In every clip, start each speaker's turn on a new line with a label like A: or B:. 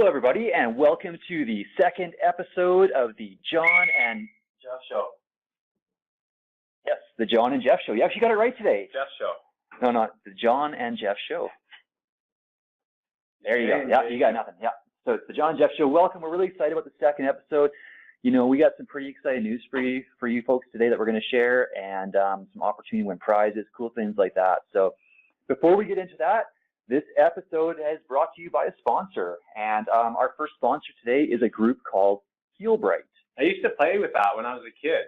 A: Hello, everybody, and welcome to the second episode of the John and
B: Jeff Show.
A: Yes, the John and Jeff Show. You actually got it right today.
B: Jeff Show.
A: No, not the John and Jeff Show. There you go. Yeah, you got nothing. Yeah. So it's the John and Jeff Show. Welcome. We're really excited about the second episode. You know, we got some pretty exciting news for you folks today that we're going to share, and some opportunity to win prizes, cool things like that. So before we get into that, this episode is brought to you by a sponsor, and our first sponsor today is a group called Healbright.
B: I used to play with that when I was a kid.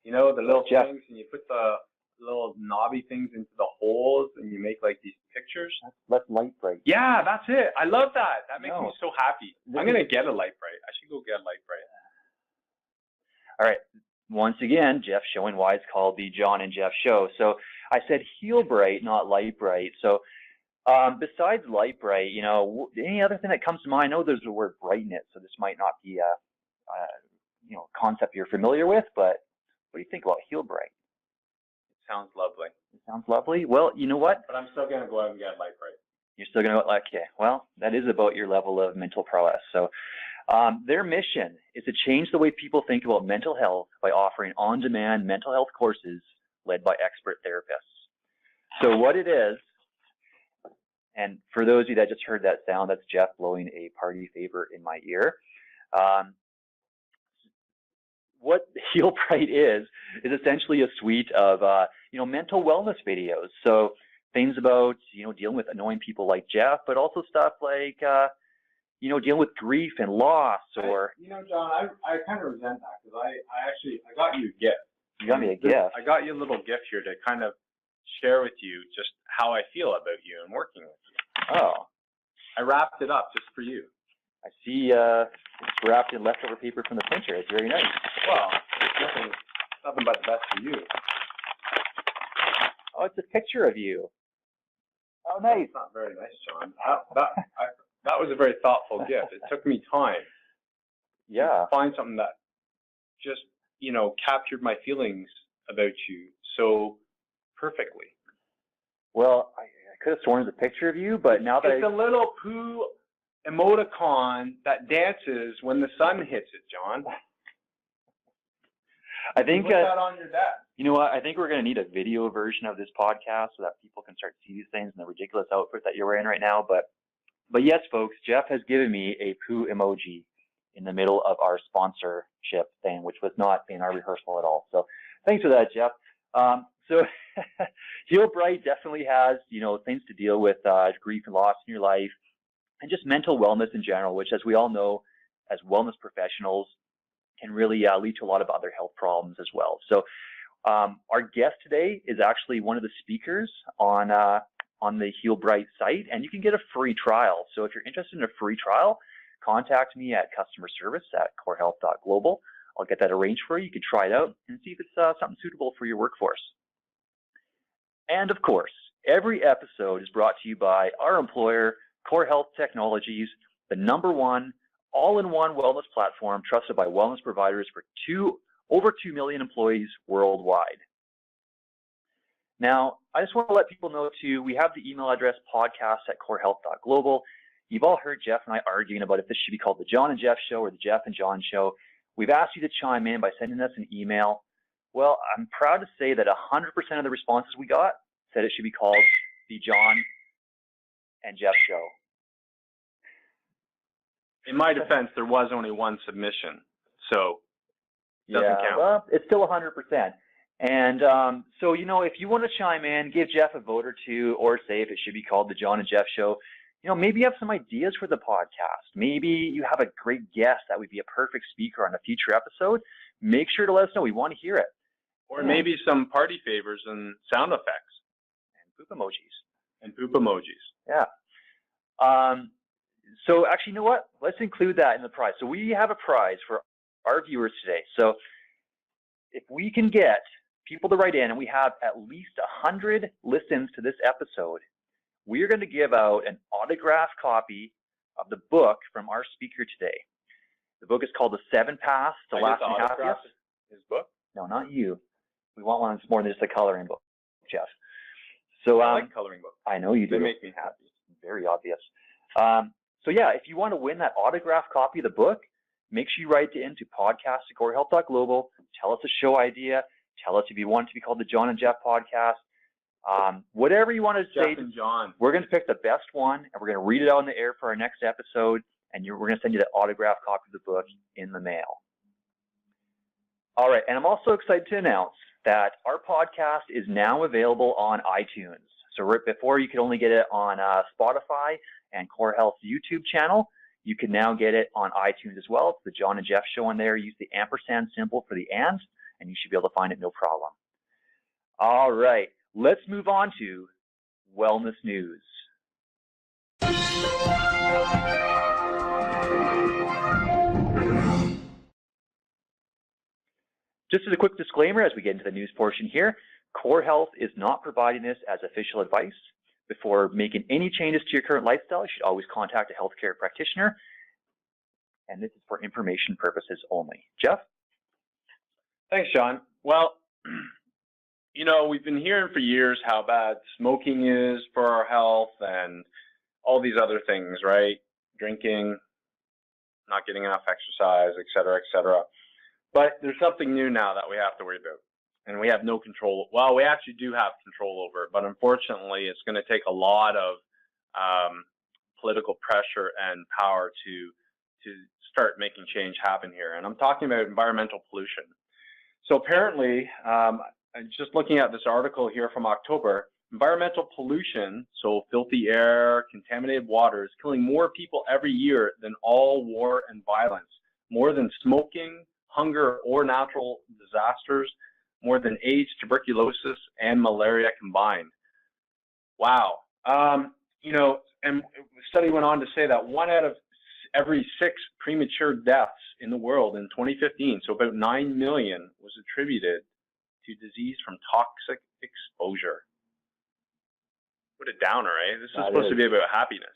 B: You know, the little things, and you put the little knobby things into the holes, and you make like these pictures.
A: That's Lightbright.
B: Yeah, that's it. I love that. That makes me so happy. I'm going to get a Lightbright. I should go get a Lightbright.
A: All right. Once again, Jeff showing why it's called the John and Jeff Show. So I said Healbright, not Lightbright. So besides Lightbright, you know, any other thing that comes to mind? I know there's the word bright in it, so this might not be a concept you're familiar with, but what do you think about Healbright?
B: It sounds lovely.
A: It sounds lovely? Well, you know what?
B: But I'm still going to go out and get a Lightbright.
A: You're still going to go, okay. Well, that is about your level of mental prowess. So their mission is to change the way people think about mental health by offering on-demand mental health courses led by expert therapists. So what it is, and for those of you that just heard that sound, that's Jeff blowing a party favor in my ear. What Healbright is essentially a suite of, mental wellness videos. So things about, dealing with annoying people like Jeff, but also stuff like, dealing with grief and loss or...
B: John, I kind of resent that because I got you a gift.
A: You got me a gift?
B: I got you a little gift here to kind of share with you just how I feel about you and working with you.
A: Oh.
B: I wrapped it up just for you.
A: I see it's wrapped in leftover paper from the printer. It's very nice.
B: Well, it's nothing but the best for you.
A: Oh, it's a picture of you. Oh, nice.
B: That's not very nice, John. That was a very thoughtful gift. It took me time.
A: Yeah.
B: To find something that just, captured my feelings about you so perfectly.
A: Well, I could have sworn it's a picture of you, but now that
B: it's a little poo emoticon that dances when the sun hits it, John.
A: I think
B: put that on your desk.
A: You know what? I think we're going to need a video version of this podcast so that people can start to see these things and the ridiculous outfit that you're wearing right now. But yes, folks, Jeff has given me a poo emoji in the middle of our sponsorship thing, which was not in our rehearsal at all. So thanks for that, Jeff. So Healbright definitely has, things to deal with grief and loss in your life and just mental wellness in general, which, as we all know, as wellness professionals, can really lead to a lot of other health problems as well. So our guest today is actually one of the speakers on the Healbright site, and you can get a free trial. So if you're interested in a free trial, contact me at customer service at corehealth.global. I'll get that arranged for you. You can try it out and see if it's something suitable for your workforce. And of course, every episode is brought to you by our employer, Core Health Technologies, the #1 all-in-one wellness platform trusted by wellness providers for over 2 million employees worldwide. Now, I just want to let people know too, we have the email address podcast@corehealth.global. You've all heard Jeff and I arguing about if this should be called the John and Jeff Show or the Jeff and John Show. We've asked you to chime in by sending us an email. Well, I'm proud to say that 100% of the responses we got said it should be called the John and Jeff Show.
B: In my defense, there was only one submission, so it doesn't count.
A: Well, it's still 100%. And so, if you want to chime in, give Jeff a vote or two, or say if it should be called the John and Jeff Show, maybe you have some ideas for the podcast. Maybe you have a great guest that would be a perfect speaker on a future episode. Make sure to let us know. We want to hear it.
B: Or maybe some party favors and sound effects.
A: And poop emojis.
B: And poop emojis.
A: Yeah. So actually, you know what? Let's include that in the prize. So we have a prize for our viewers today. So if we can get people to write in, and we have at least 100 listens to this episode, we are going to give out an autographed copy of the book from our speaker today. The book is called The 7 Paths to Lasting Happiness.
B: His book?
A: No, not you. We want one that's more than just a coloring book, Jeff. So
B: I like coloring books.
A: I know you do.
B: They make me happy.
A: Very obvious. So yeah, if you want to win that autographed copy of the book, make sure you write it into podcast@corehealth.global. Tell us a show idea. Tell us if you want it to be called the John and Jeff podcast. Whatever you want to say.
B: Jeff and John.
A: We're going to pick the best one, and we're going to read it out on the air for our next episode, and we're going to send you the autographed copy of the book in the mail. All right, and I'm also excited to announce that our podcast is now available on iTunes. So right before, you could only get it on Spotify and Core Health's YouTube channel. You can now get it on iTunes as well. It's the John and Jeff show on there. Use the ampersand symbol for the and you should be able to find it no problem. All right, let's move on to wellness news. Just as a quick disclaimer as we get into the news portion here, Core Health is not providing this as official advice. Before making any changes to your current lifestyle, you should always contact a healthcare practitioner. And this is for information purposes only. Jeff?
B: Thanks, John. Well, you know, we've been hearing for years how bad smoking is for our health and all these other things, right? Drinking, not getting enough exercise, et cetera, et cetera. But there's something new now that we have to worry about. And we have no control. Well, we actually do have control over it, but unfortunately, it's going to take a lot of political pressure and power to start making change happen here. And I'm talking about environmental pollution. So apparently, just looking at this article here from October, environmental pollution, so filthy air, contaminated water, is killing more people every year than all war and violence, more than smoking, hunger, or natural disasters, more than AIDS, tuberculosis, and malaria combined. Wow. You know, and the study went on to say that 1 out of every 6 premature deaths in the world in 2015, so about 9 million, was attributed to disease from toxic exposure. What a downer, eh? This is supposed to be about happiness.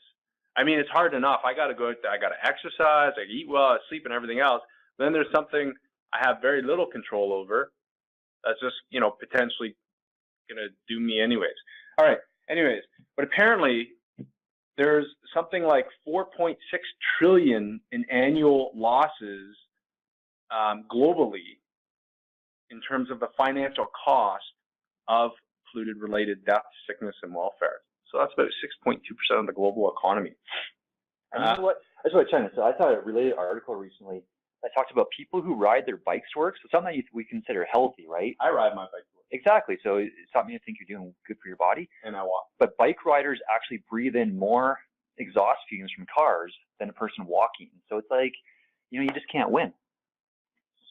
B: I mean, it's hard enough. I got to go out there, I got to exercise, I eat well, I sleep, and everything else. Then there's something I have very little control over that's just, you know, potentially going to do me anyways. All right. Anyways, but apparently there's something like 4.6 trillion in annual losses globally in terms of the financial cost of polluted-related death, sickness, and welfare. So that's about 6.2% of the global economy.
A: And you know what? That's what I'm trying to say. I saw a related article recently that talked about people who ride their bikes to work. So something that we consider healthy, right?
B: I ride my bike to work.
A: Exactly. So it's something you think you're doing good for your body.
B: And I walk.
A: But bike riders actually breathe in more exhaust fumes from cars than a person walking. So it's like, you know, you just can't win.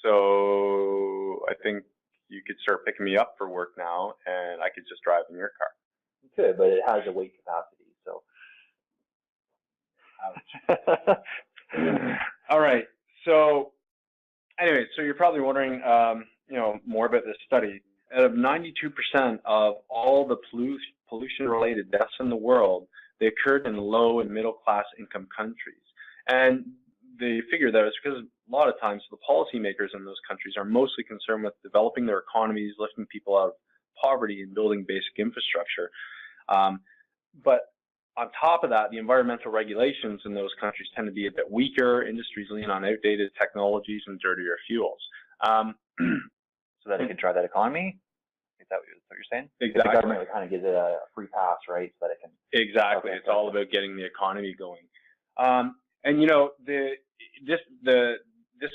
B: So I think you could start picking me up for work now, and I could just drive in your car.
A: You could, but it has a weight capacity. So.
B: All right. So, anyway, so you're probably wondering, you know, more about this study. Out of 92% of all the pollution-related deaths in the world, they occurred in low and middle-class income countries. And they figure that it's because a lot of times the policymakers in those countries are mostly concerned with developing their economies, lifting people out of poverty, and building basic infrastructure. But on top of that, the environmental regulations in those countries tend to be a bit weaker. Industries lean on outdated technologies and dirtier fuels.
A: So that it can drive that economy? Is that what you're saying?
B: Exactly.
A: The government would kind of give it a free pass, right? So that it can.
B: Exactly. It's all about getting the economy going. And you know, this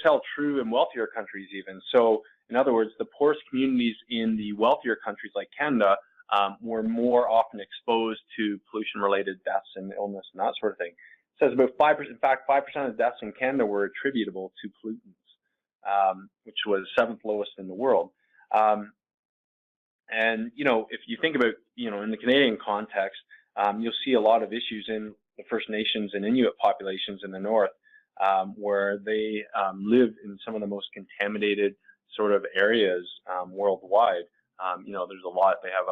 B: held true in wealthier countries even. So in other words, the poorest communities in the wealthier countries like Canada were more often exposed to pollution-related deaths and illness and that sort of thing. It says about 5%, in fact, 5% of deaths in Canada were attributable to pollutants, which was 7th lowest in the world. And, you know, if you think about, you know, in the Canadian context, you'll see a lot of issues in the First Nations and Inuit populations in the north, where they live in some of the most contaminated sort of areas worldwide. You know, there's a lot, they have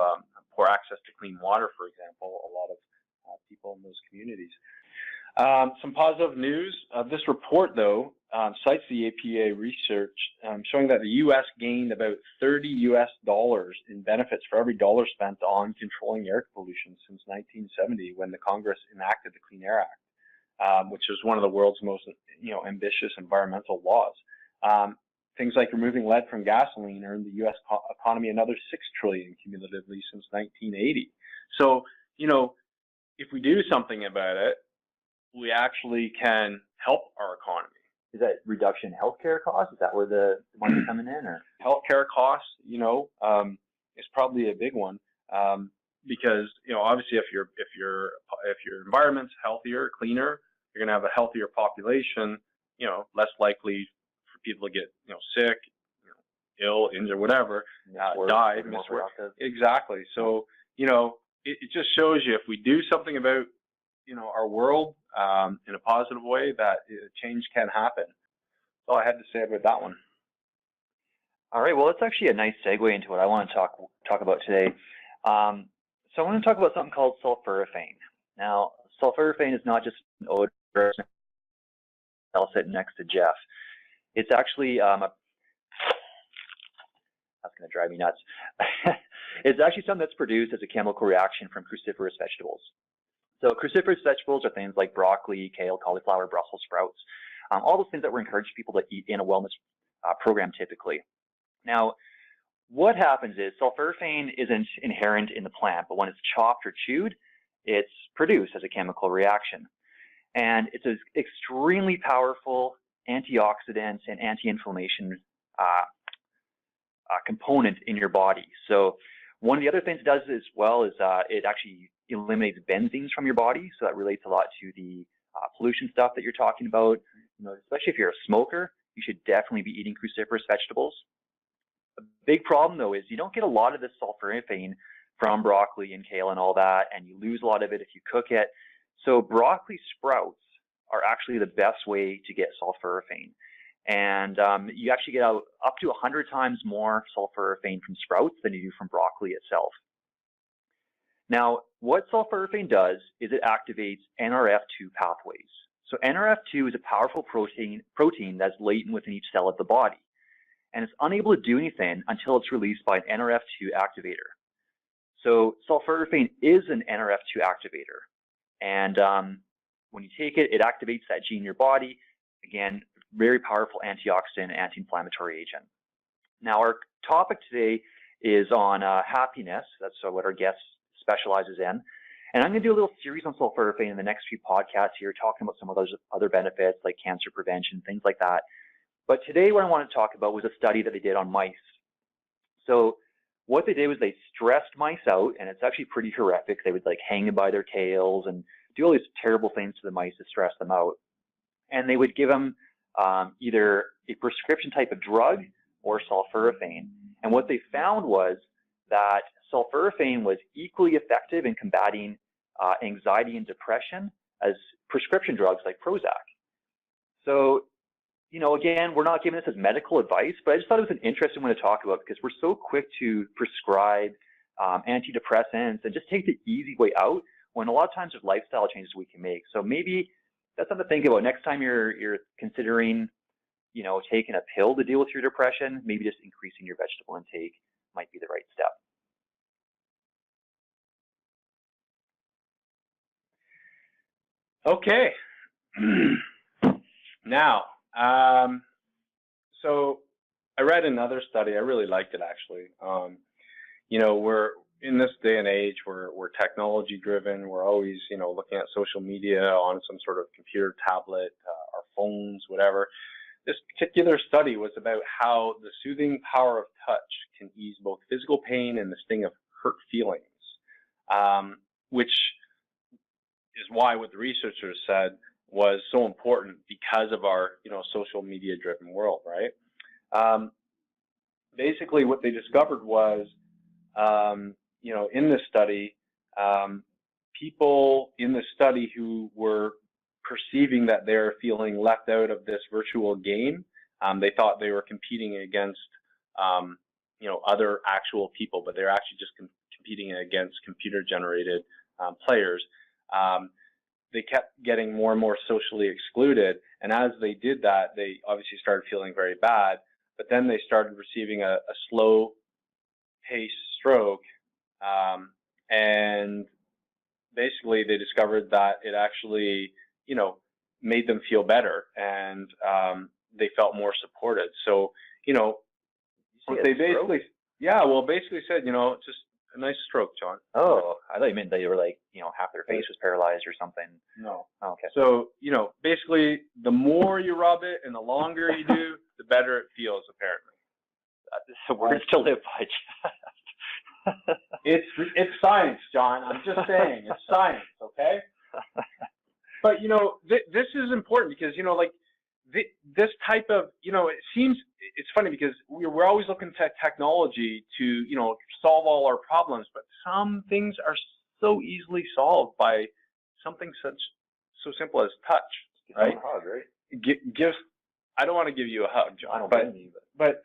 B: poor access to clean water, for example, a lot of people in those communities. Some positive news. This report, though, cites the APA research showing that the U.S. gained about $30 in benefits for every dollar spent on controlling air pollution since 1970, when the Congress enacted the Clean Air Act. which is one of the world's most, ambitious environmental laws. Things like removing lead from gasoline earned the U.S. economy another $6 trillion cumulatively since 1980. So, if we do something about it, we actually can help our economy.
A: Is that reduction in healthcare costs? Is that where the money's coming in, or
B: healthcare costs? Is probably a big one, because obviously if your environment's healthier, cleaner, you're going to have a healthier population. Less likely for people to get sick, ill, injured, whatever, die, miss work. Exactly. So it just shows you if we do something about our world in a positive way, that change can happen. That's all I had to say about that one.
A: All right. Well, it's actually a nice segue into what I want to talk about today. So I want to talk about something called sulforaphane. Now, sulforaphane is not just an odor. I'll sit next to Jeff. It's actually that's going to drive me nuts. It's actually something that's produced as a chemical reaction from cruciferous vegetables. So cruciferous vegetables are things like broccoli, kale, cauliflower, Brussels sprouts, all those things that we encourage people to eat in a wellness program typically. Now, what happens is sulforaphane isn't inherent in the plant, but when it's chopped or chewed, it's produced as a chemical reaction. And it's an extremely powerful antioxidant and anti-inflammation component in your body. So one of the other things it does as well is it actually eliminates benzenes from your body. So that relates a lot to the pollution stuff that you're talking about. Especially if you're a smoker, you should definitely be eating cruciferous vegetables. A big problem, though, is you don't get a lot of this sulforaphane from broccoli and kale and all that, and you lose a lot of it if you cook it. So broccoli sprouts are actually the best way to get sulforaphane. And you actually get up to 100 times more sulforaphane from sprouts than you do from broccoli itself. Now, what sulforaphane does is it activates NRF2 pathways. So NRF2 is a powerful protein that's latent within each cell of the body. And it's unable to do anything until it's released by an NRF2 activator. So sulforaphane is an NRF2 activator. And when you take it, it activates that gene in your body. Again, very powerful antioxidant, anti-inflammatory agent. Now, our topic today is on happiness. That's what our guest specializes in. And I'm going to do a little series on sulforaphane in the next few podcasts here, talking about some of those other benefits like cancer prevention, things like that. But today what I want to talk about was a study that they did on mice. So what they did was they stressed mice out, and it's actually pretty horrific. They would hang them by their tails and do all these terrible things to the mice to stress them out. And they would give them either a prescription type of drug or sulforaphane. And what they found was that sulforaphane was equally effective in combating anxiety and depression as prescription drugs like Prozac. So, again, we're not giving this as medical advice, but I just thought it was an interesting one to talk about because we're so quick to prescribe antidepressants and just take the easy way out when a lot of times there's lifestyle changes we can make. So maybe that's something to think about. Next time you're considering, taking a pill to deal with your depression, maybe just increasing your vegetable intake might be the right step.
B: Okay. Now, so I read another study. I really liked it, actually. We're in this day and age, we're technology driven. We're always, looking at social media on some sort of computer, tablet, our phones, whatever. This particular study was about how the soothing power of touch can ease both physical pain and the sting of hurt feelings, which is why what the researchers said was so important because of our, social media driven world, right? Basically what they discovered was, in this study, people in the study who were perceiving that they're feeling left out of this virtual game, they thought they were competing against, other actual people, but they're actually just competing against computer generated players. They kept getting more and more socially excluded. And as they did that, they obviously started feeling very bad, but then they started receiving a slow pace stroke. And basically they discovered that it actually, made them feel better, and they felt more supported. So, what they basically, basically said, just a nice stroke, John.
A: Oh, I thought you meant that you were like, half their face was paralyzed or something.
B: No.
A: Oh, okay.
B: So, basically, the more you rub it and the longer you do, the better it feels, apparently.
A: The words to live by.
B: It's science, John. I'm just saying, it's science, okay? But this is important because this type of it seems it's funny because we're always looking to technology to solve all our problems, but some things are so easily solved by something so simple as touch, right?
A: Hug, right?
B: I don't want to give you a hug, John.
A: I don't blame you,
B: but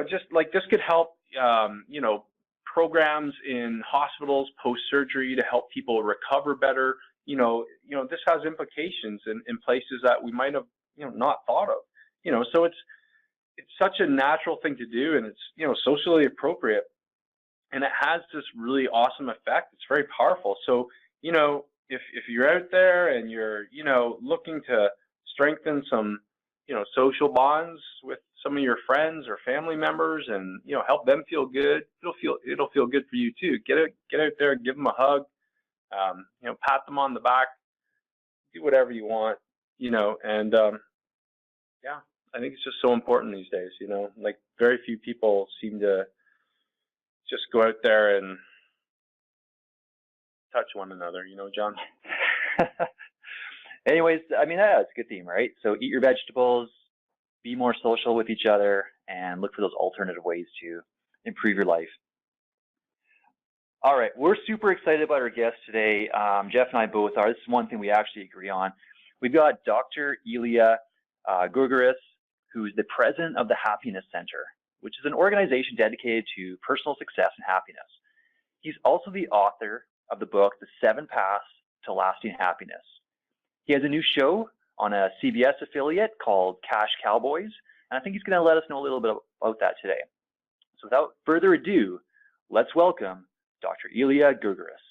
B: just like this could help programs in hospitals post-surgery to help people recover better. This has implications in places that we might have, not thought of. So it's such a natural thing to do, and it's, socially appropriate, and it has this really awesome effect. It's very powerful. So, if you're out there and you're, looking to strengthen some, social bonds with some of your friends or family members, and help them feel good, it'll feel good for you too. Get out there, give them a hug, pat them on the back, do whatever you want, and I think it's just so important these days. Like very few people seem to just go out there and touch one another, John.
A: Anyways, I mean, it's a good theme, right? So eat your vegetables, be more social with each other, and look for those alternative ways to improve your life. All right, we're super excited about our guest today. Jeff and I both are. This is one thing we actually agree on. We've got Dr. Ilya Gurgaris, who's the president of the Happiness Center, which is an organization dedicated to personal success and happiness. He's also the author of the book, The 7 Paths to Lasting Happiness. He has a new show on a CBS affiliate called Cash Cowboys, and I think he's going to let us know a little bit about that today. So without further ado, let's welcome Dr. Ilya Gurgaris.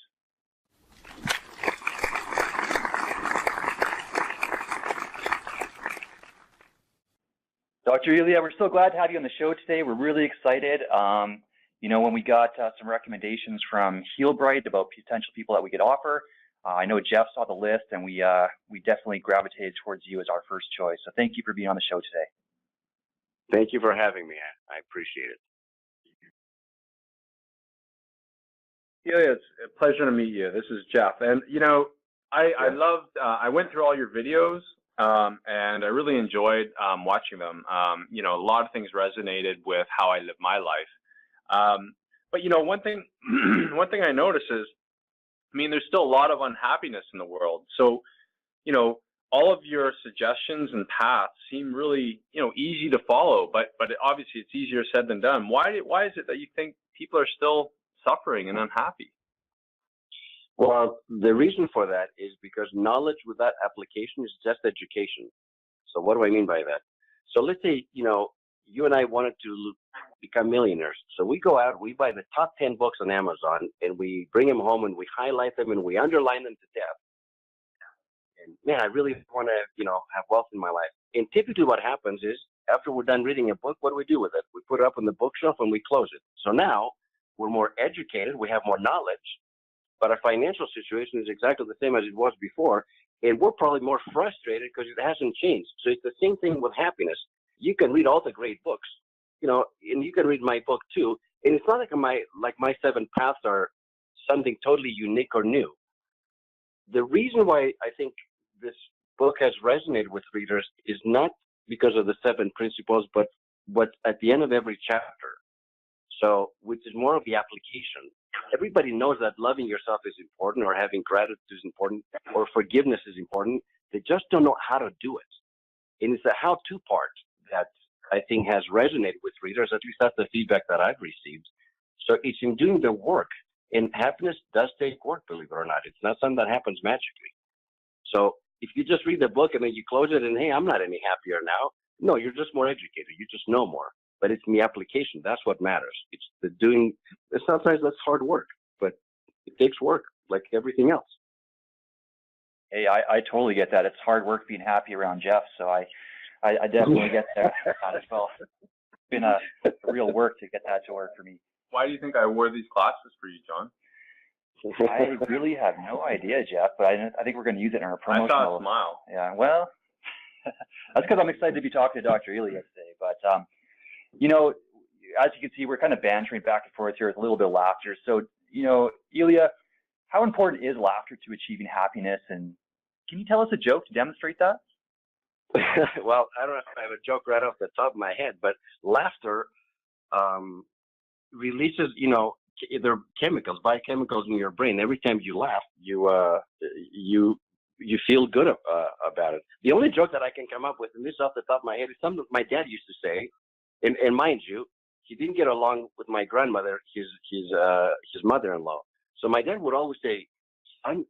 A: Dr. Ilya, we're so glad to have you on the show today. We're really excited. When we got some recommendations from Healbright about potential people that we could offer, I know Jeff saw the list, and we definitely gravitated towards you as our first choice. So thank you for being on the show today.
C: Thank you for having me. I appreciate it.
B: Yeah, it's a pleasure to meet you. This is Jeff. And, I loved, I went through all your videos, and I really enjoyed watching them. A lot of things resonated with how I live my life. But, one thing I noticed is, there's still a lot of unhappiness in the world. So, all of your suggestions and paths seem really, easy to follow, but obviously it's easier said than done. Why is it that you think people are still suffering and unhappy?
C: Well, the reason for that is because knowledge without application is just education. So what do I mean by that? So let's say, you and I wanted to become millionaires. So we go out, we buy the top 10 books on Amazon, and we bring them home and we highlight them and we underline them to death. And man, I really want to, have wealth in my life. And typically what happens is after we're done reading a book, what do we do with it? We put it up on the bookshelf and we close it. So now we're more educated, we have more knowledge, but our financial situation is exactly the same as it was before. And we're probably more frustrated because it hasn't changed. So it's the same thing with happiness. You can read all the great books, and you can read my book too. And it's not like my 7 paths are something totally unique or new. The reason why I think this book has resonated with readers is not because of the 7 principles, but at the end of every chapter. So, which is more of the application. Everybody knows that loving yourself is important, or having gratitude is important, or forgiveness is important. They just don't know how to do it. And it's the how-to part that I think has resonated with readers. At least that's the feedback that I've received. So it's in doing the work. And happiness does take work, believe it or not. It's not something that happens magically. So if you just read the book and then you close it and, hey, I'm not any happier now. No, you're just more educated. You just know more. But it's in the application. That's what matters. It's the doing. Sometimes that's hard work, but it takes work like everything else.
A: Hey, I totally get that. It's hard work being happy around Jeff, so I definitely get that as well. It's been a real work to get that to work for me.
B: Why do you think I wore these glasses for you, John?
A: I really have no idea, Jeff, but I think we're going to use it in our promotional.
B: I saw a smile.
A: Yeah, well, that's because I'm excited to be talking to Dr. Elia today. But, you know, as you can see, we're kind of bantering back and forth here with a little bit of laughter. So, you know, Elia, how important is laughter to achieving happiness? And can you tell us a joke to demonstrate that?
C: Well, I don't know if I have a joke right off the top of my head, but laughter releases, you know, there are chemicals, biochemicals in your brain. Every time you laugh, you feel good about it. The only joke that I can come up with, and this is off the top of my head, is something my dad used to say. And mind you, he didn't get along with my grandmother, his mother-in-law. So my dad would always say, "Son,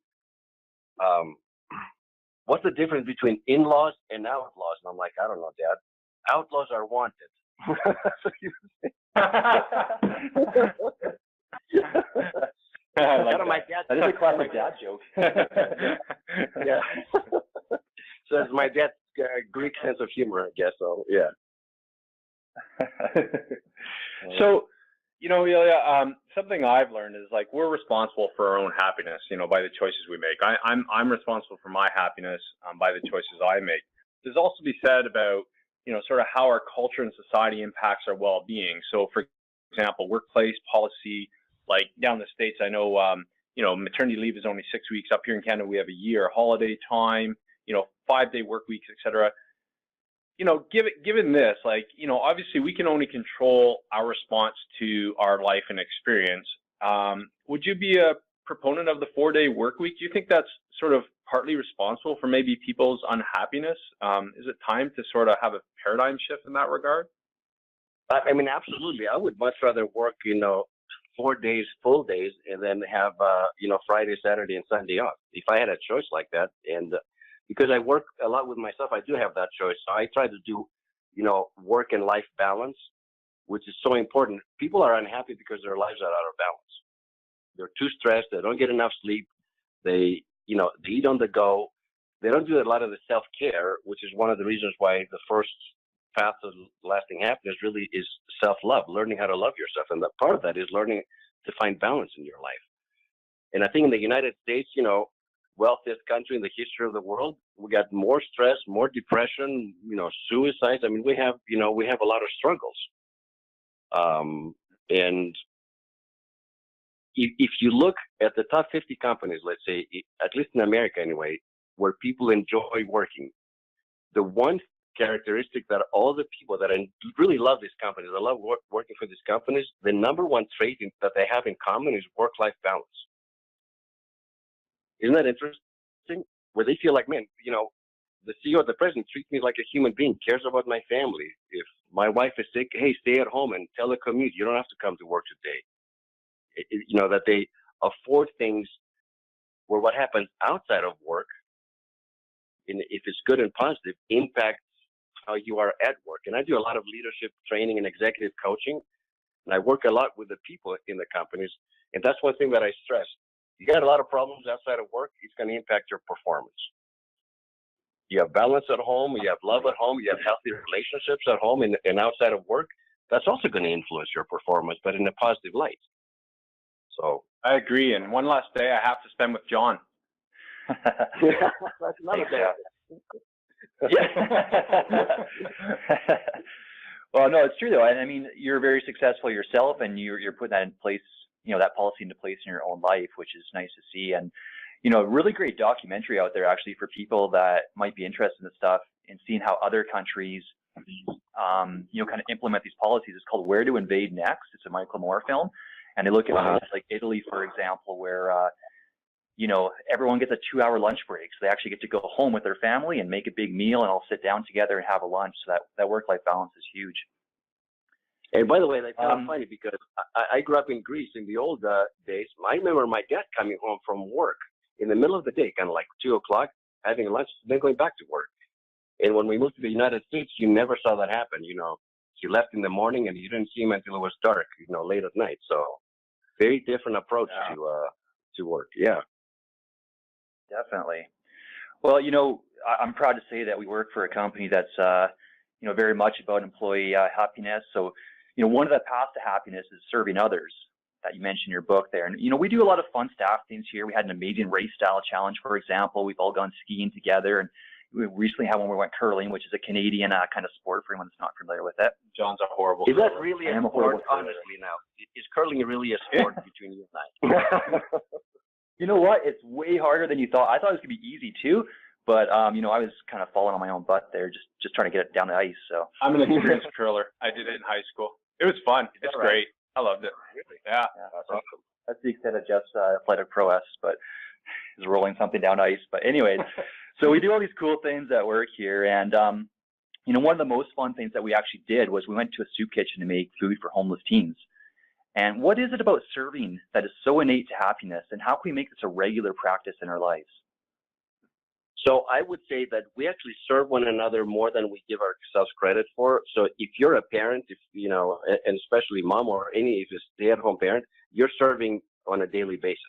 C: what's the difference between in-laws and outlaws?" And I'm like, "I don't know, Dad. Outlaws are wanted." So he would say,
A: my dad. That is a classic dad joke.
C: Yeah. So it's my dad's Greek sense of humor, I guess. So yeah.
B: So, you know, something I've learned is like we're responsible for our own happiness, you know, by the choices we make. I'm responsible for my happiness by the choices I make. There's also to be said about, you know, sort of how our culture and society impacts our well-being. So, for example, workplace policy, like down in the States, I know, you know, maternity leave is only 6 weeks. Up here in Canada, we have a year. Holiday time, you know, 5-day work weeks, etc. You know, given this, like, you know, obviously we can only control our response to our life and experience. Would you be a proponent of the 4-day work week? Do you think that's sort of partly responsible for maybe people's unhappiness? Is it time to sort of have a paradigm shift in that regard?
C: I mean, absolutely. I would much rather work, you know, 4 days, full days, and then have, you know, Friday, Saturday, and Sunday off. If I had a choice like that, and because I work a lot with myself, I do have that choice. So I try to do, you know, work and life balance, which is so important. People are unhappy because their lives are out of balance. They're too stressed. They don't get enough sleep. They, you know, they eat on the go. They don't do a lot of the self-care, which is one of the reasons why the first path to lasting happiness really is self-love, learning how to love yourself. And that part of that is learning to find balance in your life. And I think in the United States, you know, wealthiest country in the history of the world, we got more stress, more depression, you know, suicides. I mean, we have, you know, we have a lot of struggles. And if you look at the top 50 companies, let's say, at least in America anyway, where people enjoy working, the one characteristic that all the people that really love these companies, I love working for these companies, the number one trait that they have in common is work-life balance. Isn't that interesting? Where they feel like, man, you know, the CEO or the president treats me like a human being, cares about my family. If my wife is sick, hey, stay at home and telecommute. You don't have to come to work today. You know, that they afford things where what happens outside of work, if it's good and positive, impacts how you are at work. And I do a lot of leadership training and executive coaching, and I work a lot with the people in the companies. And that's one thing that I stress. You got a lot of problems outside of work, it's going to impact your performance. You have balance at home, you have love at home, you have healthy relationships at home and outside of work. That's also going to influence your performance, but in a positive light. So
B: I agree. And one last day I have to spend with John.
C: That's another day.
A: Yeah. Well, no, it's true though. I mean, you're very successful yourself, and you're putting that in place, you know, that policy into place in your own life, which is nice to see. And, you know, really great documentary out there actually for people that might be interested in this stuff and seeing how other countries, you know, kind of implement these policies. It's called Where to Invade Next. It's a Michael Moore film. And they look at places like Italy, for example, where, you know, everyone gets a 2-hour lunch break. So they actually get to go home with their family and make a big meal and all sit down together and have a lunch. So that work-life balance is huge.
C: And by the way, that's kind of funny because I grew up in Greece in the old days. I remember my dad coming home from work in the middle of the day, kind of like 2 o'clock, having lunch, then going back to work. And when we moved to the United States, you never saw that happen. You know, he left in the morning and you didn't see him until it was dark, you know, late at night. So very different approach to work. Yeah.
A: Definitely. Well, I'm proud to say that we work for a company that's, very much about employee happiness. So, one of the paths to happiness is serving others that you mentioned in your book there. And, we do a lot of fun staff things here. We had an amazing race style challenge, for example. We've all gone skiing together, and we recently had one where we went curling, which is a Canadian kind of sport for anyone that's not familiar with it.
B: John's a horrible
C: Is
B: curler.
C: that really a sport, honestly, now? Is curling really a sport between you and I?
A: You know what? It's way harder than you thought. I thought it was going to be easy, too. But, I was kind of falling on my own butt there, just trying to get it down the ice. So
B: I'm an experienced curler. I did it in high school. It was fun. It's great. I loved it.
C: Really?
B: Yeah.
A: That's awesome. That's the extent of Jeff's flight of prowess, but is rolling something down ice. But anyways, so we do all these cool things at work here. And, one of the most fun things that we actually did was we went to a soup kitchen to make food for homeless teens. And what is it about serving that is so innate to happiness, and how can we make this a regular practice in our lives?
C: So I would say that we actually serve one another more than we give ourselves credit for. So if you're a parent, and especially mom or if you're a stay-at-home parent, you're serving on a daily basis.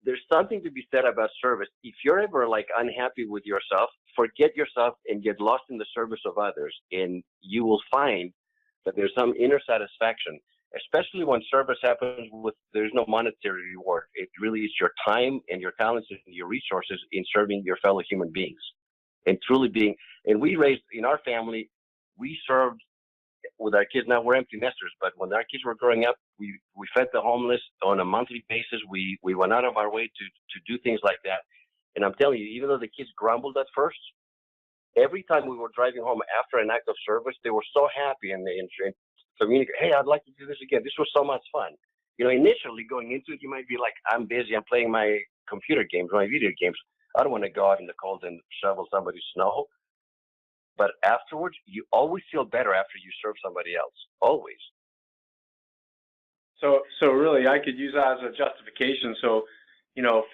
C: There's something to be said about service. If you're ever unhappy with yourself, forget yourself and get lost in the service of others, and you will find that there's some inner satisfaction. Especially when service happens there's no monetary reward. It really is your time and your talents and your resources in serving your fellow human beings and truly and we raised in our family, we served with our kids. Now we're empty nesters, but when our kids were growing up, we fed the homeless on a monthly basis. We went out of our way to do things like that. And I'm telling you, even though the kids grumbled at first, every time we were driving home after an act of service, they were so happy and communicate, hey, I'd like to do this again. This was so much fun. Initially going into it, you might be like, I'm busy. I'm playing my computer games, my video games. I don't want to go out in the cold and shovel somebody's snow. But afterwards, you always feel better after you serve somebody else. Always.
B: So really, I could use that as a justification. So,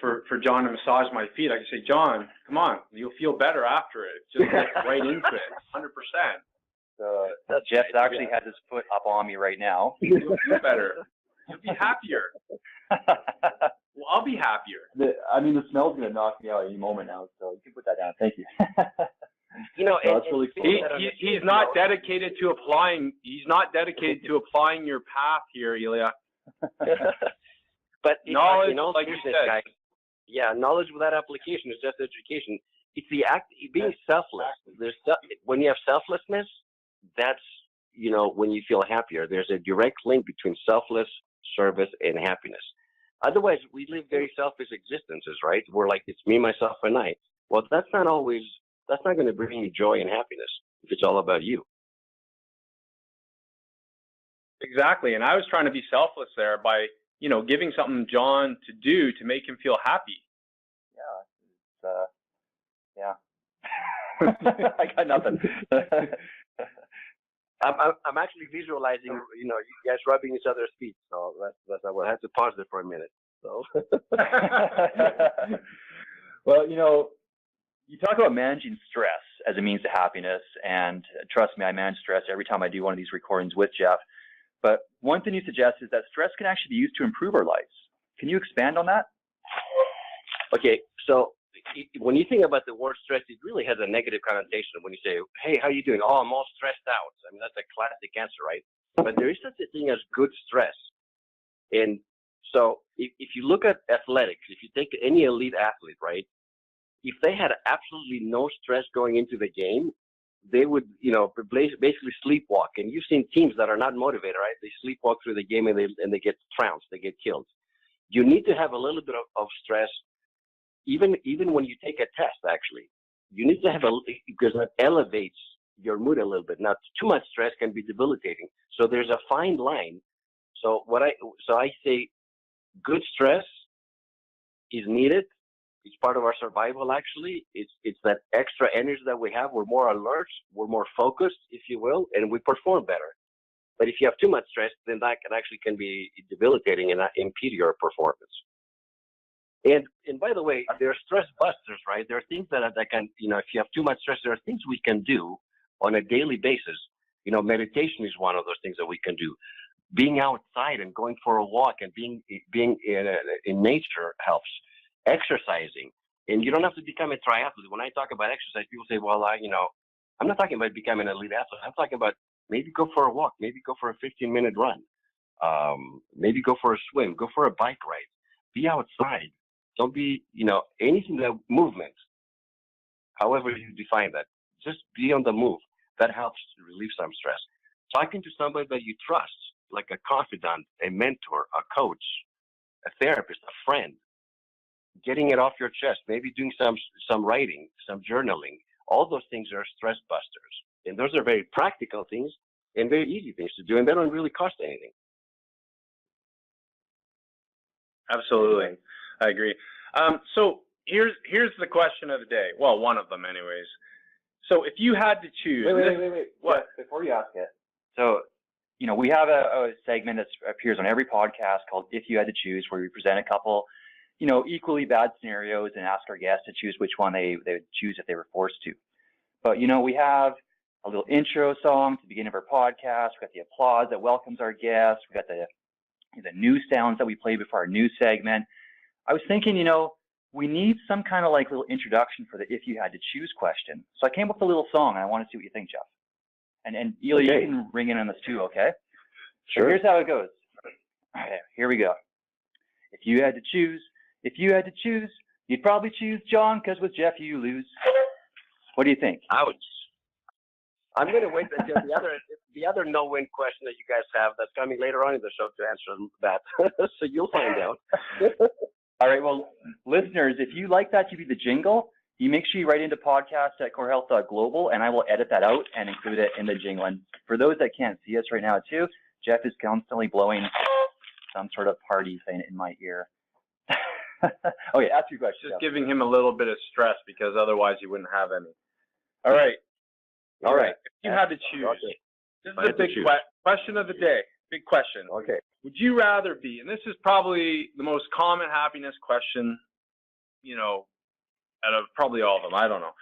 B: for John to massage my feet, I could say, John, come on, you'll feel better after it. Just get right into it, 100%.
A: Jeff's actually has his foot up on me right now.
B: You'll feel better. You'll be happier. Well, I'll be happier.
A: The smell's going to knock me out any moment now, so you can put that down. Thank you.
C: That's really cool.
B: He's not dedicated to applying. He's not dedicated to applying your path here, Ilya.
C: But
B: knowledge, like you said.
C: Guys, knowledge without application is just education. It's the act being selfless. When you have selflessness, that's when you feel happier. There's a direct link between selfless service and happiness. Otherwise, we live very selfish existences, right? We're like, it's me, myself, and I. Well, that's not going to bring you joy and happiness if it's all about you.
B: Exactly. And I was trying to be selfless there by, giving something John to do to make him feel happy.
A: Yeah. I got nothing.
C: I'm actually visualizing, you guys rubbing each other's feet. So that's I will have to pause there for a minute. So.
A: Well, you talk about managing stress as a means to happiness, and trust me, I manage stress every time I do one of these recordings with Jeff. But one thing you suggest is that stress can actually be used to improve our lives. Can you expand on that?
C: Okay, so when you think about the word stress, it really has a negative connotation. When you say, hey, how are you doing? Oh, I'm all stressed out. That's a classic answer, right? But there is such a thing as good stress. And so if you look at athletics, if you take any elite athlete, right, if they had absolutely no stress going into the game, they would, basically sleepwalk. And you've seen teams that are not motivated, right? They sleepwalk through the game and they get trounced, they get killed. You need to have a little bit of stress, even when you take a test. Actually, you need to have because that elevates your mood a little bit. Now, too much stress can be debilitating. So there's a fine line. So I say, good stress is needed. It's part of our survival, actually. It's that extra energy that we have. We're more alert, we're more focused, if you will, and we perform better. But if you have too much stress, then that can be debilitating and impede your performance. And by the way, there are stress busters, right? There are things that can, if you have too much stress, there are things we can do on a daily basis. Meditation is one of those things that we can do. Being outside and going for a walk and being in nature helps. exercising. And you don't have to become a triathlete. When I talk about exercise, people say, well, I'm not talking about becoming an elite athlete. I'm talking about maybe go for a walk, maybe go for a 15-minute run, maybe go for a swim, go for a bike ride, be outside. Don't be, anything that movement, however you define that, just be on the move. That helps relieve some stress. Talking to somebody that you trust, like a confidant, a mentor, a coach, a therapist, a friend, getting it off your chest, maybe doing some writing, some journaling. All those things are stress busters. And those are very practical things and very easy things to do, and they don't really cost anything.
B: Absolutely. I agree. So here's the question of the day. Well, one of them anyways. So if you had to choose.
A: Wait. What? Yeah, before you ask it. So, we have a segment that appears on every podcast called If You Had to Choose, where we present a couple, equally bad scenarios and ask our guests to choose which one they would choose if they were forced to. But, we have a little intro song to the beginning of our podcast. We've got the applause that welcomes our guests. We've got the news sounds that we play before our news segment. I was thinking, we need some kind of little introduction for the if you had to choose question. So I came up with a little song, and I want to see what you think, Jeff. And Eli, okay. You can ring in on this too, okay?
C: Sure.
A: So here's how it goes. All right, here we go. If you had to choose, you'd probably choose John, because with Jeff you lose. What do you think?
C: Ouch. I'm going to wait until the other no-win question that you guys have that's coming later on in the show to answer that. So you'll find out.
A: All right. Well, listeners, if you like that to be the jingle, you make sure you write into podcast@corehealth.global, and I will edit that out and include it in the jingle. And for those that can't see us right now too, Jeff is constantly blowing some sort of party thing in my ear. Okay, ask your question.
B: Just giving him a little bit of stress, because otherwise he wouldn't have any. All right. If you had to choose, okay. This is a big question of the day. Big question.
C: Okay.
B: Would you rather be, and this is probably the most common happiness question, out of probably all of them, I don't know.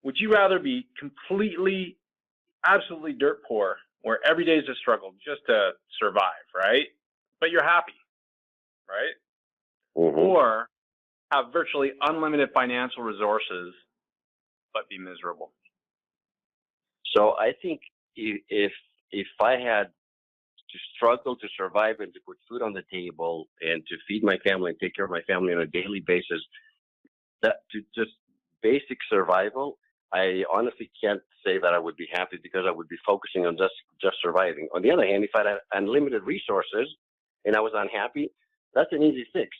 B: Would you rather be completely, absolutely dirt poor, where every day is a struggle just to survive, right? But you're happy, right?
C: Mm-hmm.
B: Or have virtually unlimited financial resources, but be miserable?
C: So I think if I had to struggle to survive and to put food on the table and to feed my family and take care of my family on a daily basis, that to just basic survival, I honestly can't say that I would be happy, because I would be focusing on just surviving. On the other hand, if I had unlimited resources and I was unhappy, that's an easy fix.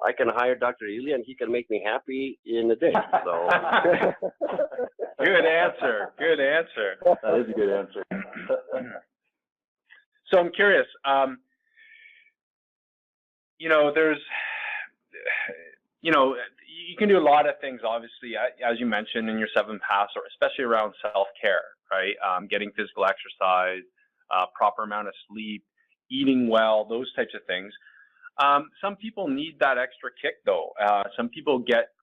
C: I can hire Dr. Eli and he can make me happy in a day. So.
B: Good answer.
A: That is a good answer.
B: So I'm curious, there's, you can do a lot of things, obviously, as you mentioned in your 7 paths, or especially around self-care, right? Getting physical exercise, proper amount of sleep, eating well, those types of things. Some people need that extra kick, though. Some people get,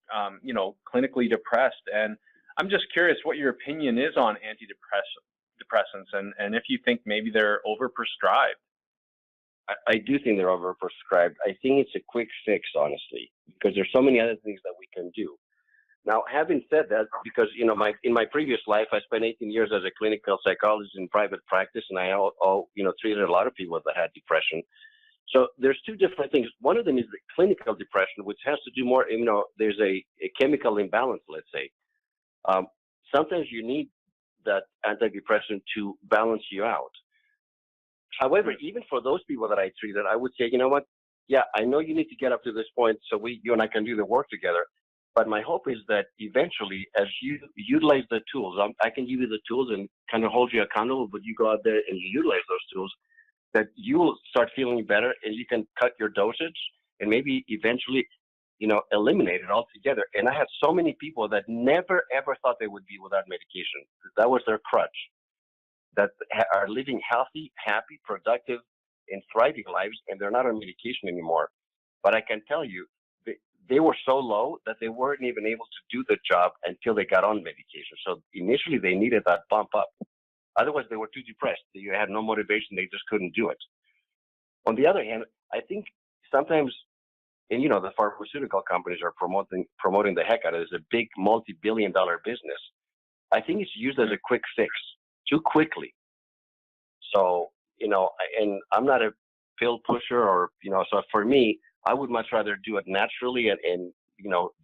B: clinically depressed. And I'm just curious what your opinion is on antidepressants, and if you think maybe they're overprescribed.
C: I do think they're overprescribed. I think it's a quick fix, honestly, because there's so many other things that we can do. Now, having said that, because in my previous life, I spent 18 years as a clinical psychologist in private practice, and I treated a lot of people that had depression. So there's two different things. One of them is the clinical depression, which has to do more, there's a chemical imbalance, let's say. Sometimes you need that antidepressant to balance you out. However, even for those people that I treated, I would say, you know what? Yeah, I know you need to get up to this point so you and I can do the work together. But my hope is that eventually, as you utilize the tools, I can give you the tools and kind of hold you accountable, but you go out there and you utilize those tools, that you will start feeling better and you can cut your dosage and maybe eventually, eliminate it altogether. And I had so many people that never, ever thought they would be without medication. That was their crutch, that are living healthy, happy, productive, and thriving lives, and they're not on medication anymore. But I can tell you, they were so low that they weren't even able to do the job until they got on medication. So initially they needed that bump up. Otherwise they were too depressed. They had no motivation. They just couldn't do it. On the other hand, I think sometimes and the pharmaceutical companies are promoting the heck out of it. It's a big multi-billion-dollar business. I think it's used as a quick fix too quickly. So, and I'm not a pill pusher or, so for me, I would much rather do it naturally and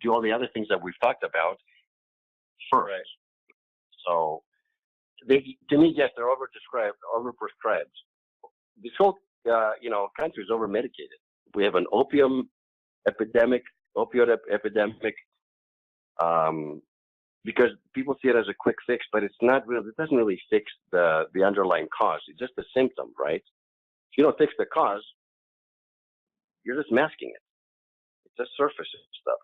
C: do all the other things that we've talked about first.
B: Right.
C: So, to me, yes, they're overprescribed. This whole, country is over-medicated. We have an opioid epidemic, because people see it as a quick fix, but it's not really. It doesn't really fix the underlying cause. It's just a symptom, right? If you don't fix the cause, you're just masking it. It's just surface stuff.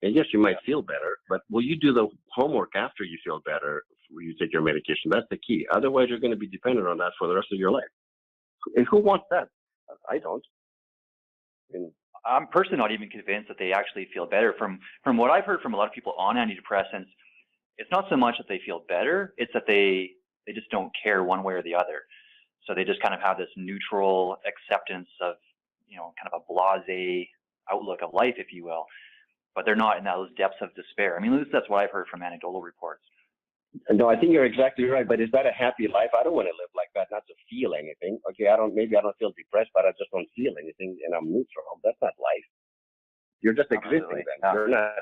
C: And yes, you might feel better, but will you do the homework after you feel better when you take your medication? That's the key. Otherwise, you're going to be dependent on that for the rest of your life. And who wants that? I don't. And
A: I'm personally not even convinced that they actually feel better. From what I've heard from a lot of people on antidepressants, it's not so much that they feel better, it's that they just don't care one way or the other. So they just kind of have this neutral acceptance of, kind of a blasé outlook of life, if you will. But they're not in those depths of despair. I mean, at least that's what I've heard from anecdotal reports.
C: No, I think you're exactly right. But is that a happy life? I don't want to live like that, not to feel anything. Okay, maybe I don't feel depressed, but I just don't feel anything, and I'm neutral. That's not life. You're just existing then.
A: Yeah.
C: You're not.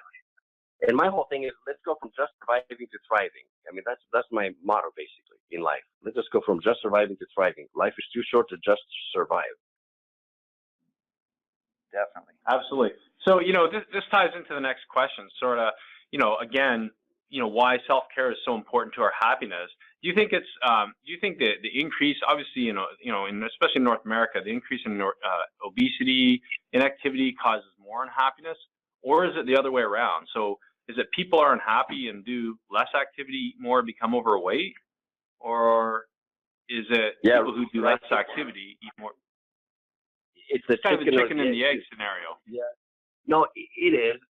C: And my whole thing is, let's go from just surviving to thriving. I mean, that's my motto basically in life. Let's just go from just surviving to thriving. Life is too short to just survive.
A: Definitely.
B: Absolutely. So, this ties into the next question, sort of, again, why self-care is so important to our happiness. Do you think do you think the increase, obviously, especially in North America, the increase in obesity, inactivity causes more unhappiness, or is it the other way around? So is it people are unhappy and do less activity, eat more, become overweight, or is it people who do less activity, eat more?
C: It's the
B: kind of a chicken and the egg scenario.
C: Yeah. No, it is.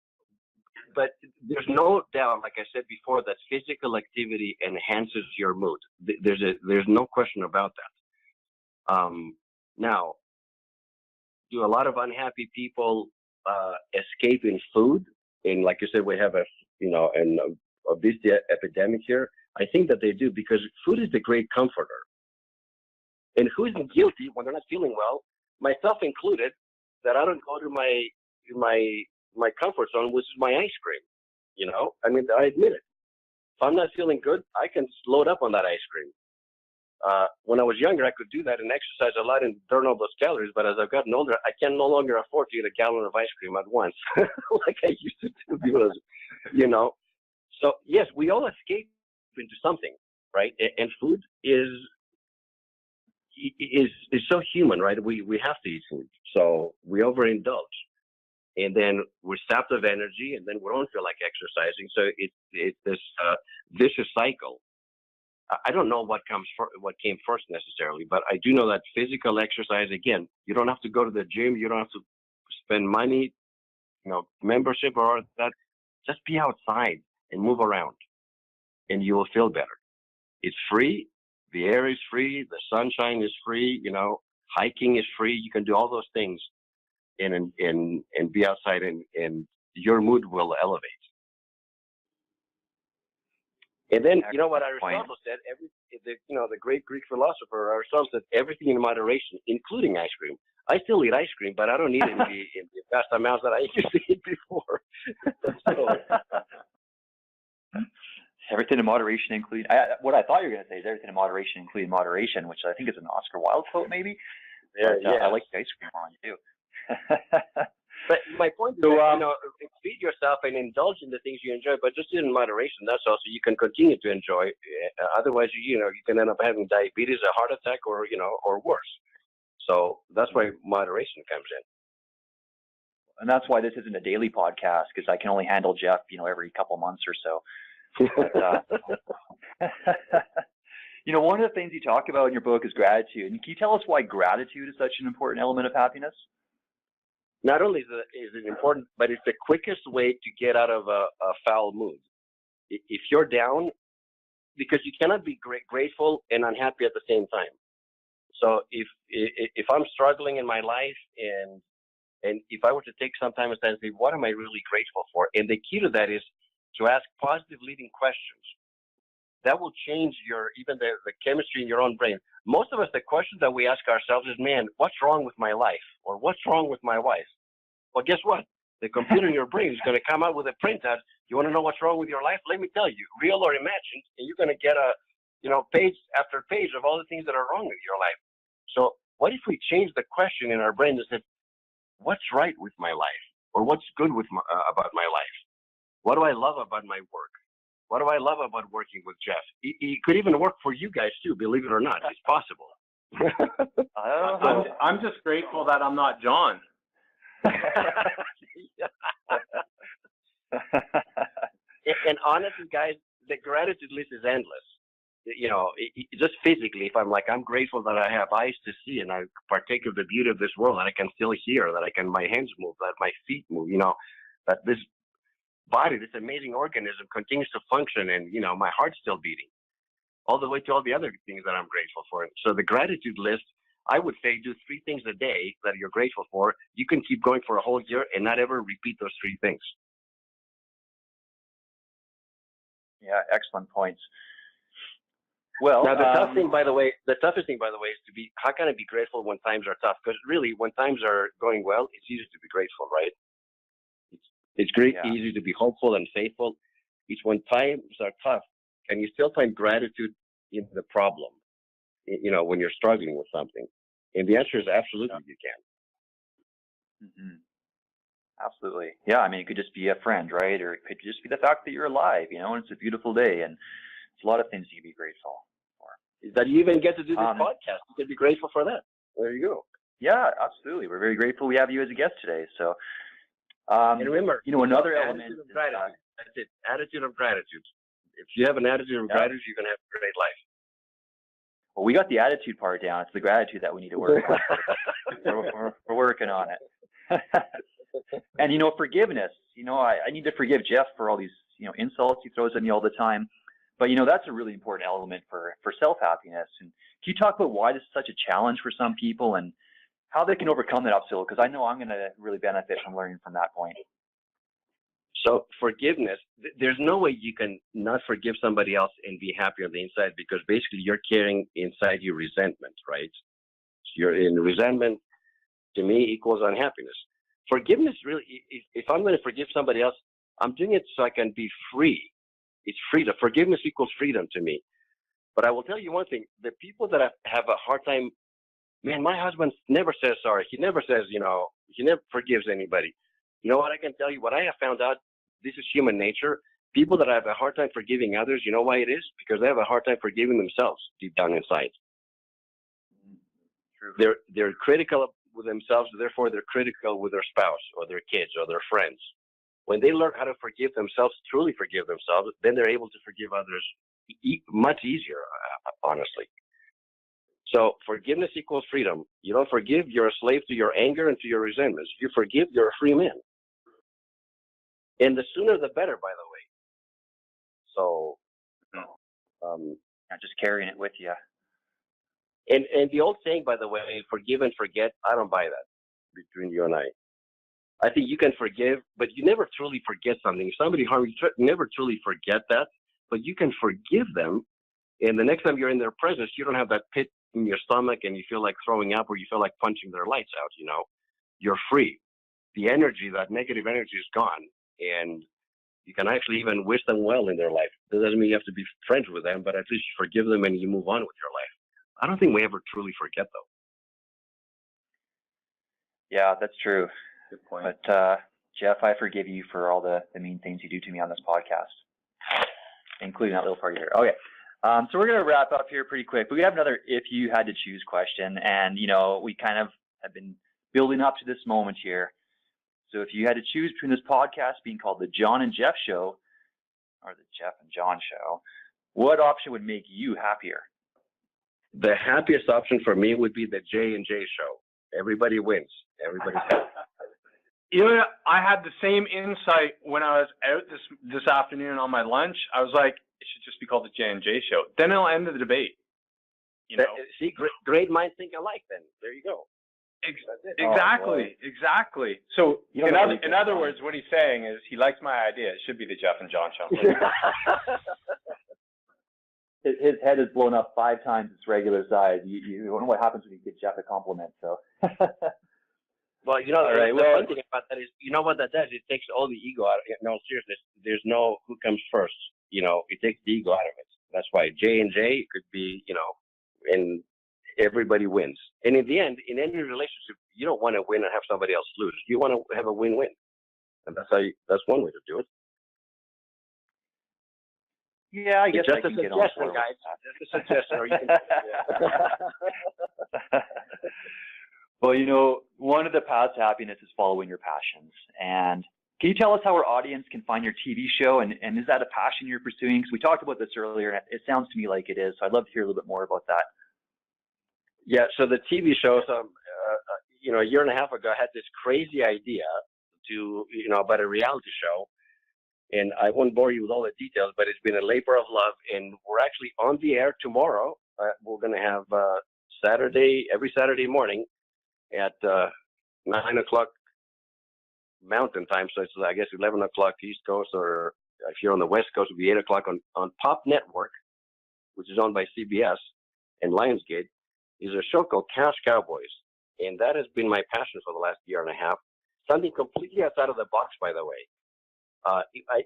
C: But there's no doubt, like I said before, that physical activity enhances your mood. There's no question about that. Now, do a lot of unhappy people escape in food? And like you said, we have an obesity epidemic here. I think that they do, because food is the great comforter. And who isn't guilty when they're not feeling well, myself included, that I don't go to my comfort zone, which is my ice cream. I mean, I admit it. If I'm not feeling good, I can load up on that ice cream. When I was younger, I could do that and exercise a lot and burn all those calories. But as I've gotten older, I can no longer afford to eat a gallon of ice cream at once, like I used to do. Because, So yes, we all escape into something, right? And food is so human, right? We have to eat food, so we overindulge, and then we're sapped of energy, and then we don't feel like exercising. So it's this vicious cycle. I don't know what came first necessarily, but I do know that physical exercise. Again, you don't have to go to the gym. You don't have to spend money, membership or that. Just be outside and move around, and you will feel better. It's free. The air is free. The sunshine is free. Hiking is free. You can do all those things and be outside, and your mood will elevate. And then, what Aristotle said, the great Greek philosopher Aristotle said, everything in moderation, including ice cream. I still eat ice cream, but I don't eat it in the vast amounts that I used to eat before.
A: Everything in moderation, including what I thought you were going to say is everything in moderation, including moderation, which I think is an Oscar Wilde quote, maybe.
C: Yeah,
A: but, I like the ice cream one too.
C: But my point is, feed yourself and indulge in the things you enjoy, but just in moderation. That's also you can continue to enjoy. Otherwise, you can end up having diabetes, a heart attack, or worse. So that's why moderation comes in.
A: And that's why this isn't a daily podcast, because I can only handle Jeff, every couple months or so. But, one of the things you talk about in your book is gratitude. And can you tell us why gratitude is such an important element of happiness?
C: Not only is it important, but it's the quickest way to get out of a foul mood. If you're down, because you cannot be grateful and unhappy at the same time. So if I'm struggling in my life and And if I were to take some time and say, what am I really grateful for? And the key to that is to ask positive leading questions. That will change even the chemistry in your own brain. Most of us, the questions that we ask ourselves is, man, what's wrong with my life? Or what's wrong with my wife? Well, guess what? The computer in your brain is going to come out with a printout. You want to know what's wrong with your life? Let me tell you, real or imagined, and you're going to get page after page of all the things that are wrong with your life. So what if we change the question in our brain and said, what's right with my life? Or what's good about my life? What do I love about my work? What do I love about working with Jeff? It could even work for you guys too, believe it or not. It's possible.
B: I'm just grateful that I'm not John.
C: And honestly, guys, the gratitude list is endless. Just physically, if I'm grateful that I have eyes to see and I partake of the beauty of this world, that I can still hear, that my hands move, that my feet move, that this body, this amazing organism continues to function and, my heart's still beating, all the way to all the other things that I'm grateful for. So the gratitude list, I would say do 3 things a day that you're grateful for. You can keep going for a whole year and not ever repeat those 3 things.
A: Yeah, excellent points. Well,
C: now the toughest thing, by the way, is to be, how can I be grateful when times are tough? Because really, when times are going well, it's easy to be grateful, right? It's great, easy to be hopeful and faithful. It's when times are tough, can you still find gratitude in the problem? When you're struggling with something, and the answer is absolutely, you can.
A: Mm-hmm. Absolutely, yeah. I mean, it could just be a friend, right? Or it could just be the fact that you're alive, and it's a beautiful day, and it's a lot of things you can be grateful for.
C: Is that you even get to do this podcast? You can be grateful for that. There you go.
A: Yeah, absolutely. We're very grateful we have you as a guest today. So,
C: and remember,
A: another element
C: of gratitude. That's it. Attitude of gratitude. If you have an attitude of gratitude, you're going to have a great life.
A: Well, we got the attitude part down. It's the gratitude that we need to work on. We're working on it. And, forgiveness. I need to forgive Jeff for all these, insults he throws at me all the time. But, that's a really important element for self-happiness. And can you talk about why this is such a challenge for some people and how they can overcome that obstacle? Because I know I'm going to really benefit from learning from that point.
C: So forgiveness, there's no way you can not forgive somebody else and be happy on the inside, because basically you're carrying inside you resentment, right? You're in resentment, to me, equals unhappiness. Forgiveness really, if I'm going to forgive somebody else, I'm doing it so I can be free. It's freedom. Forgiveness equals freedom to me. But I will tell you one thing, the people that have a hard time, man, my husband never says sorry. He never says, he never forgives anybody. You know what I can tell you? What I have found out, this is human nature. People that have a hard time forgiving others, you know why it is? Because they have a hard time forgiving themselves deep down inside. True. They're critical with themselves, therefore they're critical with their spouse or their kids or their friends. When they learn how to forgive themselves, truly forgive themselves, then they're able to forgive others much easier, honestly. So forgiveness equals freedom. You don't forgive, you're a slave to your anger and to your resentments. If you forgive, you're a free man. And the sooner the better, by the way. So,
A: not just carrying it with you.
C: And the old saying, by the way, forgive and forget, I don't buy that between you and I. I think you can forgive, but you never truly forget something. If somebody harmed you, never truly forget that, but you can forgive them. And the next time you're in their presence, you don't have that pit in your stomach and you feel like throwing up or you feel like punching their lights out, You're free. The energy, that negative energy is gone. And you can actually even wish them well in their life. That doesn't mean you have to be friends with them, but at least you forgive them and you move on with your life. I don't think we ever truly forget, though.
A: Yeah, that's true.
B: Good point.
A: But, Jeff, I forgive you for all the mean things you do to me on this podcast, including that little part here. Okay. So we're going to wrap up here pretty quick. But we have another if you had to choose question. And, we kind of have been building up to this moment here. So if you had to choose between this podcast being called the John and Jeff Show or the Jeff and John Show, what option would make you happier?
C: The happiest option for me would be the J and J Show. Everybody wins. Everybody's happy.
B: I had the same insight when I was out this afternoon on my lunch. I was like, it should just be called the J and J Show. Then it'll end the debate.
C: See, great minds think alike. Then there you go.
B: Exactly. So, in other words, what he's saying is he likes my idea. It should be the Jeff and John show.
A: His head is blown up 5 times its regular size. You don't know what happens when you give Jeff a compliment. So.
C: Well, the fun thing about that is, you know what that does? It takes all the ego out of it. No, seriously, there's no who comes first. It takes the ego out of it. That's why J&J could be, and everybody wins. And in the end, in any relationship, you don't want to win and have somebody else lose. You want to have a win-win. And that's one way to do it.
A: Yeah, I guess
C: just
A: I can
C: a
A: get on
C: suggestion,
A: board.
C: guys. Just a suggestion. Or you can,
A: Well, one of the paths to happiness is following your passions. And can you tell us how our audience can find your TV show? And is that a passion you're pursuing? Because we talked about this earlier, and it sounds to me like it is. So I'd love to hear a little bit more about that.
C: Yeah, so the TV show, a year and a half ago, I had this crazy idea about a reality show. And I won't bore you with all the details, but it's been a labor of love. And we're actually on the air tomorrow. We're going to have every Saturday morning at 9 o'clock Mountain Time. So it's, I guess, 11 o'clock East Coast, or if you're on the West Coast, it'll be 8 o'clock on Pop Network, which is owned by CBS and Lionsgate. Is a show called Cash Cowboys. And that has been my passion for the last year and a half. Something completely outside of the box, by the way.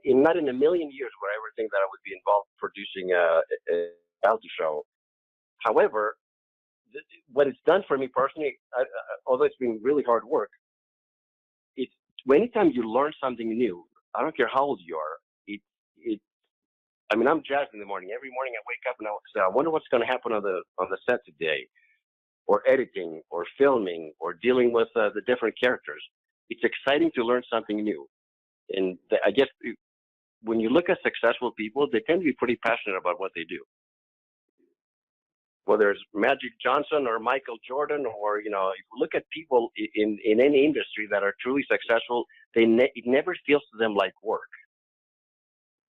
C: Not in a million years would I ever think that I would be involved producing a reality show. However, what it's done for me personally, although it's been really hard work, it's anytime you learn something new, I don't care how old you are, I'm jazzed in the morning. Every morning I wake up and I say, I wonder what's going to happen on the set today, or editing, or filming, or dealing with the different characters. It's exciting to learn something new. And I guess when you look at successful people, they tend to be pretty passionate about what they do. Whether it's Magic Johnson or Michael Jordan, or, if you look at people in any industry that are truly successful, it never feels to them like work.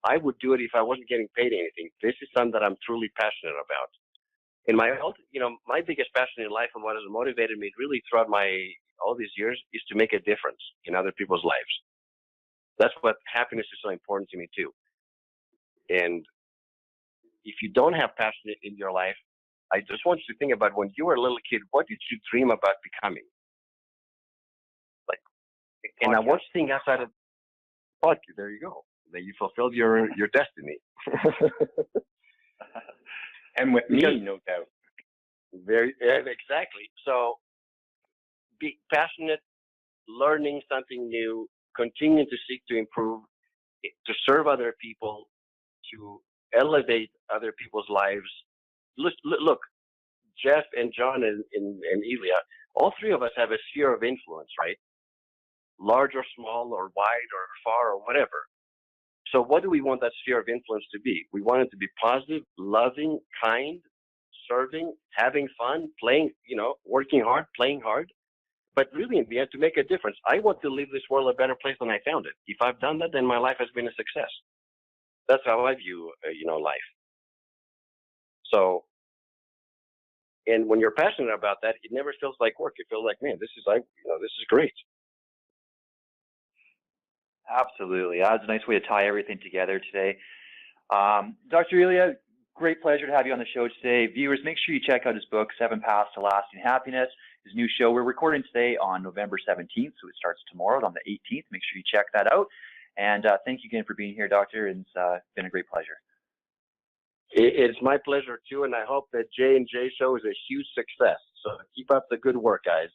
C: I would do it if I wasn't getting paid anything. This is something that I'm truly passionate about. And my biggest passion in life, and what has motivated me really throughout all these years, is to make a difference in other people's lives. That's what happiness is so important to me too. And if you don't have passion in your life, I just want you to think about when you were a little kid, what did you dream about becoming? And I want you to think outside of podcast. There you go. That you fulfilled your destiny.
B: And with me, no doubt.
C: Exactly. So be passionate, learning something new, continuing to seek to improve, to serve other people, to elevate other people's lives. Look, Jeff and John and Ilya, all three of us have a sphere of influence, right? Large or small or wide or far or whatever. So what do we want that sphere of influence to be? We want it to be positive, loving, kind, serving, having fun, playing, working hard, playing hard. But really, in the end, to make a difference. I want to leave this world a better place than I found it. If I've done that, then my life has been a success. That's how I view, life. So, and when you're passionate about that, it never feels like work. It feels like, man, this is great.
A: Absolutely. That's a nice way to tie everything together today. Dr. Ilya, great pleasure to have you on the show today. Viewers, make sure you check out his book, 7 Paths to Lasting Happiness, his new show. We're recording today on November 17th, so it starts tomorrow on the 18th. Make sure you check that out. And thank you again for being here, Doctor. It's been a great pleasure.
C: It's my pleasure, too, and I hope that J&J show is a huge success. So keep up the good work, guys.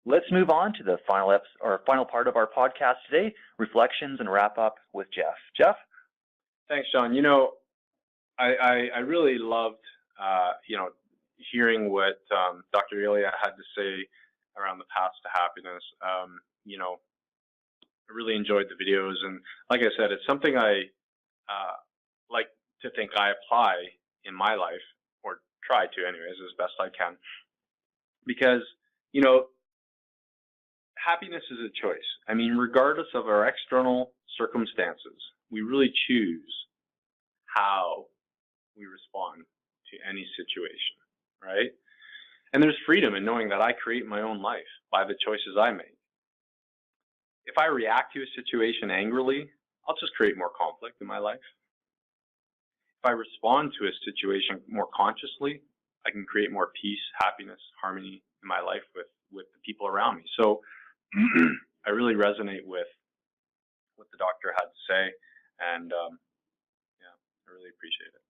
A: Let's move on to the final part of our podcast today, reflections and wrap up with Jeff. Jeff?
B: Thanks, John. I really loved, hearing what Dr. Ilya had to say around the paths to happiness. I really enjoyed the videos, and like I said, it's something I like to think I apply in my life, or try to anyways, as best I can. Because, happiness is a choice. I mean, regardless of our external circumstances, we really choose how we respond to any situation, right? And there's freedom in knowing that I create my own life by the choices I make. If I react to a situation angrily, I'll just create more conflict in my life. If I respond to a situation more consciously, I can create more peace, happiness, harmony in my life with the people around me. So I really resonate with what the doctor had to say, and yeah, I really appreciate it.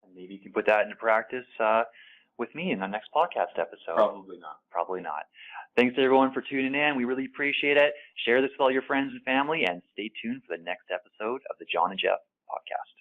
A: And maybe you can put that into practice with me in the next podcast episode.
B: Probably not.
A: Probably not. Thanks everyone for tuning in. We really appreciate it. Share this with all your friends and family, and stay tuned for the next episode of the John and Jeff podcast.